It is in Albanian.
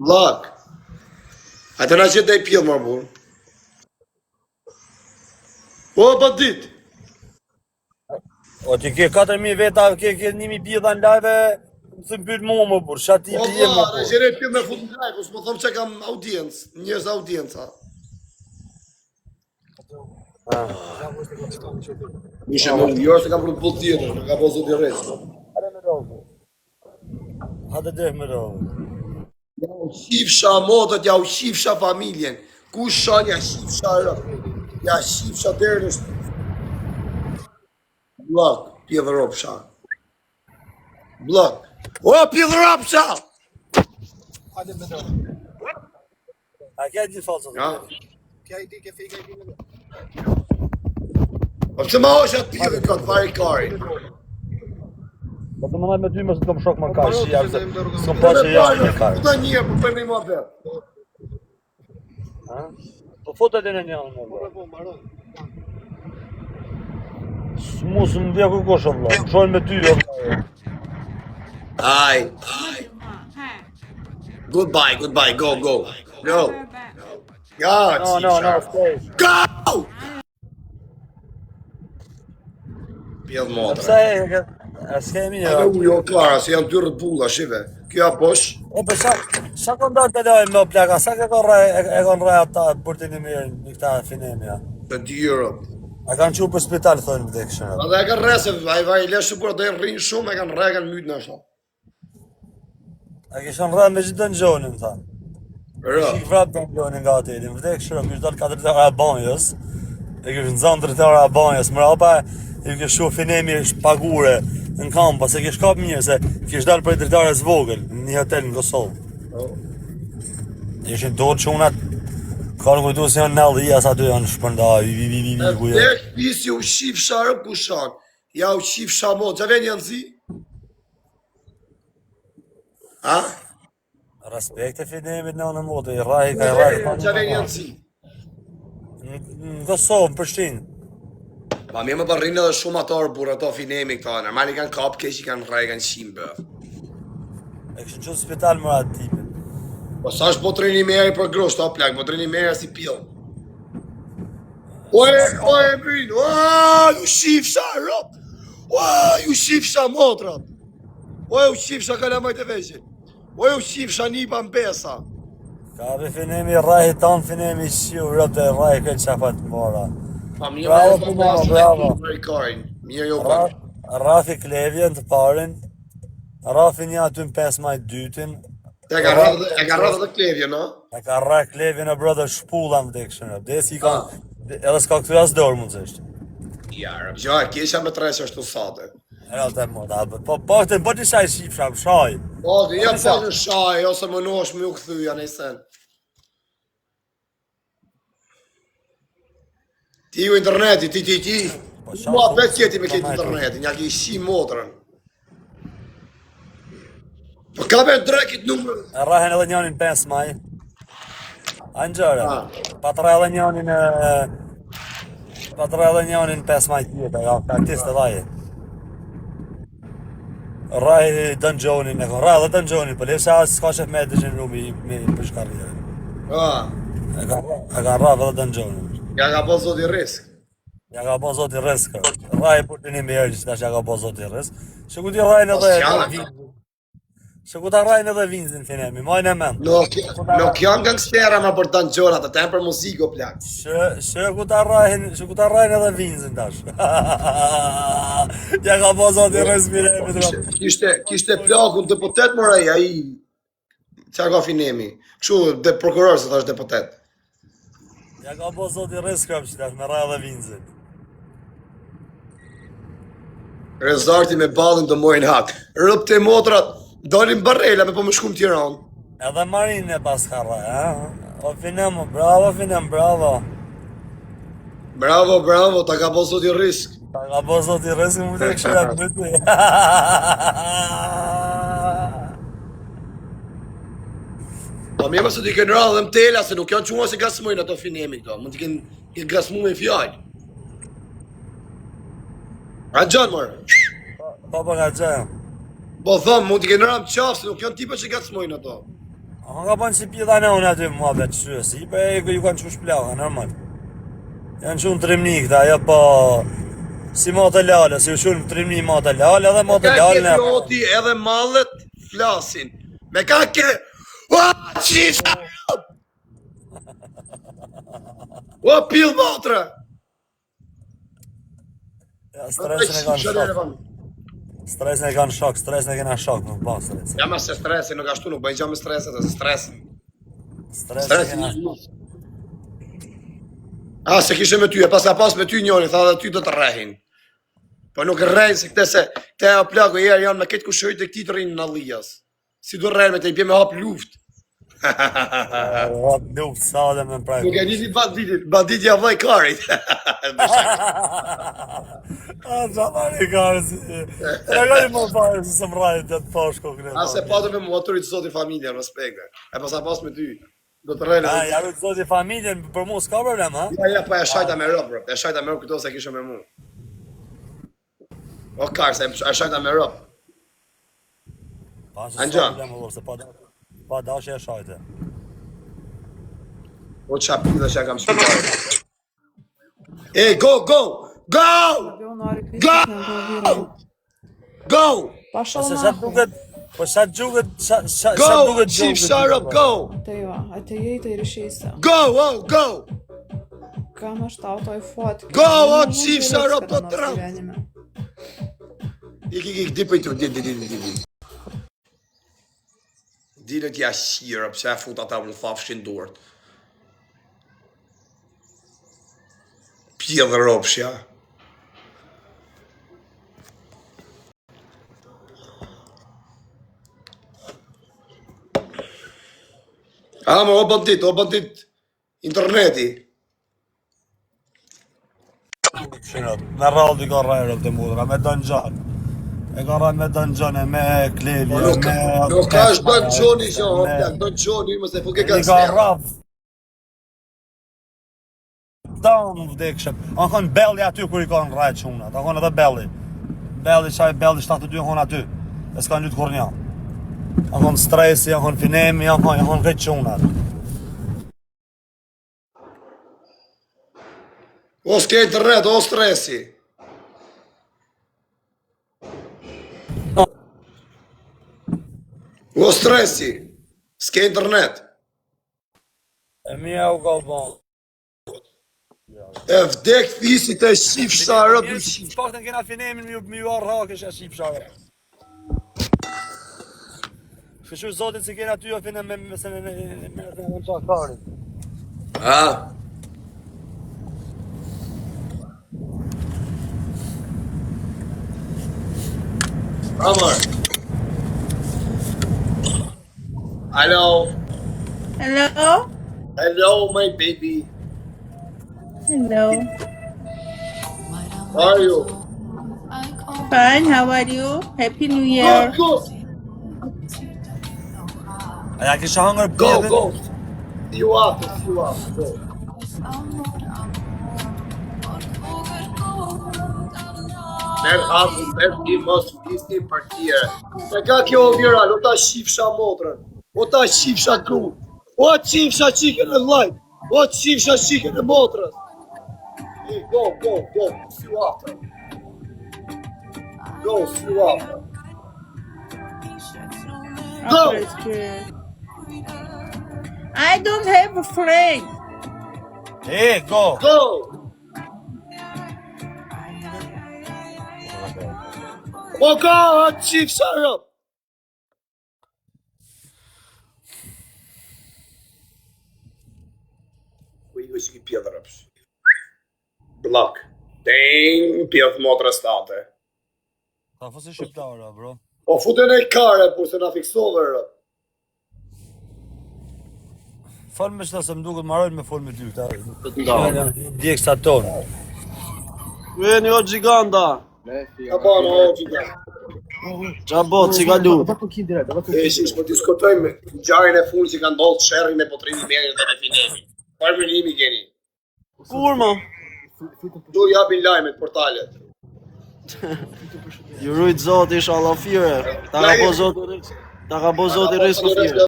Vllak. Atë na që dhe i pjellë më burë. O, bandit. O ti ke 4000 veta, ke 1000 bidha në live, më thë mbyll mua më burë, shati O, bje më vlla, në burë. gjere pjellë me fut në live, s'mo thom që kam audiencë, njës audienca. Ishe më jo se kam për të pull tjetër, në ka po zoti rrezë. Hajde me rovë. Hajde dhe me rovë. Ja u shifsha motët, ja u shifsha familjen. Ku shon, ja shifsha rë. Ja shifsha dherë në Blok, pjellë ropsha. Blok. O, pjellë ropsha! Hajde me rovë. A kja gjithë falësat? Ja. Kja i di, ke fika i di me rovë. O pëse ma është atë pjellë në këtë fari kari? Po të mënaj me dy më së të më shok më Po, kajë, po, që jam po, se po, po, s'kom pa që jam më kajë. Këta një, për për një ma vetë. Po fotet e në një më Po, po, mbaron. Mu së më dhja ku koshë, vla. Shojnë me ty, jo. Aj. Goodbye, goodbye, go, go. Go. Ja, No, stay. Go! Pjellë motra. Pse e s'kemi Ate jo. u jo klara, se janë 2 Red Bulla, shive. Kjo aposh. E për sa këndar të lojnë me plaka, sa ke kanë raj ata bërtin i mirë në këta finemi, ja. Të 2 euro. A kanë qu për spital, thonë më dhe këshën. Edhe e kanë rese, vaj leshë për dhe rrinë shumë, e kanë rre, kanë mytë në ashtë. A kishën raj me gjithë në gjonin, tha. Rë. Shik vrap të në gjonin nga ateli, më dhe këshën, më dalë ka drejtare e banjës, e kështë nëzanë drejtare e banjës, më rapa i kështë shu finemi pagure në kamp, pas e kështë kap mirë, se kështë dalë për drejtare zvogël, në një hotel në Kosovë. Ishin dorë që unat, ka në kujtu se janë nellë i asa aty janë shpërnda, E vdek pisi u shif sharë kushan. Ja u shif shamo, që ven janë zi? Ha? Respekt e finemit në në modë, i raj, ka i raj. Që ven janë zi? Në Kosovë, në Prishtinë. Pa mi më përrinë edhe shumë atorë burë ato finemi këta, normali kanë kap kesh i kanë rrej, kanë shimë bë. E kështë qënë spital më atë tipin. Po sa është botrini meri për grosht, o plak, botrini meri si pjellë. Oe, bëjnë, ju shifsha, rop! Ju shifsha motrat! Ju shifsha kalamajt e veqin! Ju shifsha nipa mbesa! Ka be finemi raj tanë, finemi shiu, rëpë dhe raj këtë qafat mora. Pa mirë, Bravo, Pumara, bravo. Mirë jo parë. Rafi Klevjen të parin, Rafi një aty në 5 maj dytin, E ka rrëdhë dhe klevje, no? e ka raj Klevjen e brother shpulla më dhe këshën, dhe si ka, edhe s'ka këtu as dorë mund zështë. Ja, rëpë, kisha me 3 ashtu sate. E në të mod, po të më të shaj shqipsham, shaj. Po, dhe ja po në shaj, ose më nosh më ju këthyja në i sen. Ti ju interneti, ti. Mua bet jeti me këtë interneti, nja ki shi motrën. Po ka me drekit numër. E rahen edhe njonin 5 maj. A në gjëre, pa të rrë edhe njonin, pa të rrë edhe njonin 5 maj tjetë, ja, ka artist e dhaje. Rraj dëngjonin, e kon rraj edhe dëngjonin, për lefse asë s'ka qef me e dëgjën rumi me për shkarrierën. E ka rraj edhe dëngjonin. Ja ka po zoti risk. Ja ka po zoti risk, rraj për të një me erë që tash ja ka po zoti risk. Që ku ti rrajnë edhe vinzin. Që ku ta rrajnë edhe vinzin finemi, majnë e men. Nuk janë gangstera ma për dëngjonë, atë tem për muziko plak. Që ku ta rrajnë edhe vinzin tash. Ja ka po zoti risk finemi. Kishte plakun deputet mërej, a i... Qa ka finemi? Kështu, prokuror se thash deputet. Ja ka po zoti risk krap që tash me rraj edhe vinzin. Rezarti me ballin do mojnë hak. Rëp të motrat, dalin barrela me po më shkum Tiranë. Edhe Marin e pas ka rraj, ha? O finem, bravo finem, bravo. Bravo, ta ka po zoti risk. Ta ka po zoti risk më të këshirat në ty. Po mirë mësë t'i kënë radhë dhe më tela, se nuk janë quma se gasmojnë ato finemi këto. Mund t'i kënë gasmu me fjallë. A gjanë mërë. Po ka gjë. Po thëmë, mund t'i kënë radhë më qafë, se nuk janë tipe që gasmojnë ato. Ka bënë si pjeda në unë aty mua vetë shqyë, si ju kanë qush plaka, normal. Janë qunë trimni këta, ja po... Si matë lale, si u qunë trimni matë lale edhe matë lale në... Ka ke fjoti edhe mallet flasin. Me ka ke... Ua, qisha! Ua, pil motra! Ja, stresin e kanë shok. Stresin e kanë shok, stresin e kena shok, nuk ba stresin. Ja, ma se stresin, nuk ashtu, nuk bëjnë gja me stresin, se stresin. Stresin e kena shok. Se kishe me ty, e pas ka pas me ty njoni, tha dhe ty do të rrehin. Po nuk rrehin se këte e plako jeri janë me këtë kushërit e këti të rinë në lijas. Si do rrehin me të i bje me hap luft. Hap luft, sa dhe me prajku. Nuk e diti banditja vaj karit. Gjamari karit si... E gaj më parë si së mrajt të të pashko këne. Se patëm me motorit zoti familja, në spekte. E pas ka pas me ty. Do të rrehin. Ja du të zoti familjen, për mu s'ka problem, ha? Ja, pa e shajta me rëp, bro. E shajta me rëp këto se kishe me mu. O karë, se e shajta me rëp. Anxhan. Pa dashje e shajte. O qa pida që e kam shpitare. Go! Go! Se sa duket... Po sa duket... Go! Chief Sharp, go! Atë jetë i rishisa. Go! Kam është auto e fat. Go, Chief Sharp, po të rrë! Ik, dipë i të, di. Dile t'ja shira, pëse e fut ata më thafshin duart. Pje dhe ropshja. O bandit, interneti. Me rraldi ka rrajrë të mudra, me dëngjan. E ka rrajrë me dëngjan e me klevje, me... Nuk ka është dëngjoni që dëngjoni, mëse fuke ka i ka rraf. Da më vdekshëm. Anë kanë belli aty kër i ka në rrajtë qunat, anë kanë edhe belli. Belli 72 kanë aty, e s'ka njëtë kur një. Anë kanë stresi, anë kanë finemi, anë kanë këtë qunat. O s'ke internet, o stresi. O stresi, s'ke internet. E mija u ka bon. E vdek fisit e shif sharë, du shif. Pak të kena finemin mi ju arra kështë e shif sharë. Kështu zotit si kena ty o finem me se me qakarit. Amar. Hello. Hello, my baby. Hello. How are you? Fine, how are you? Happy New Year. Go. A ja kisha hangër Go. bjevin? You up, go. Merë mos flisni për tjere. E ka kjo viral, o ta shifsha motrën, o ta shifsha gru, o qifsha qikën e lajt, o qifsha qikën e motrës. Go, see you after. Go, see you after. Go! After it's good. I don't have a friend. Hey, go! Go! O ka qifsha rëp. Ku i që ki pjedhë rëpsh. Blok. Ding, pjedhë motrës tate. Ta fësi shqiptara, bro. O futën e kare, por se na fiksove rëp. Falë me qëta se më duket marrojnë me folë me ty, ta... Djekë sa tonë. Veni o gjiganda. Ka banë, o gjiganda. Qa bot, si ka lu? E shish, po diskutojmë gjarin e funë që ka ndodhë shërri me potrimi merit dhe me finemi. Parmenimi keni. Kur ma? Du japin lajmet, portalet. Ju rujt zoti isha Allah fire. Ta ka bo zoti risk. Ta ka bo zoti risk o fire.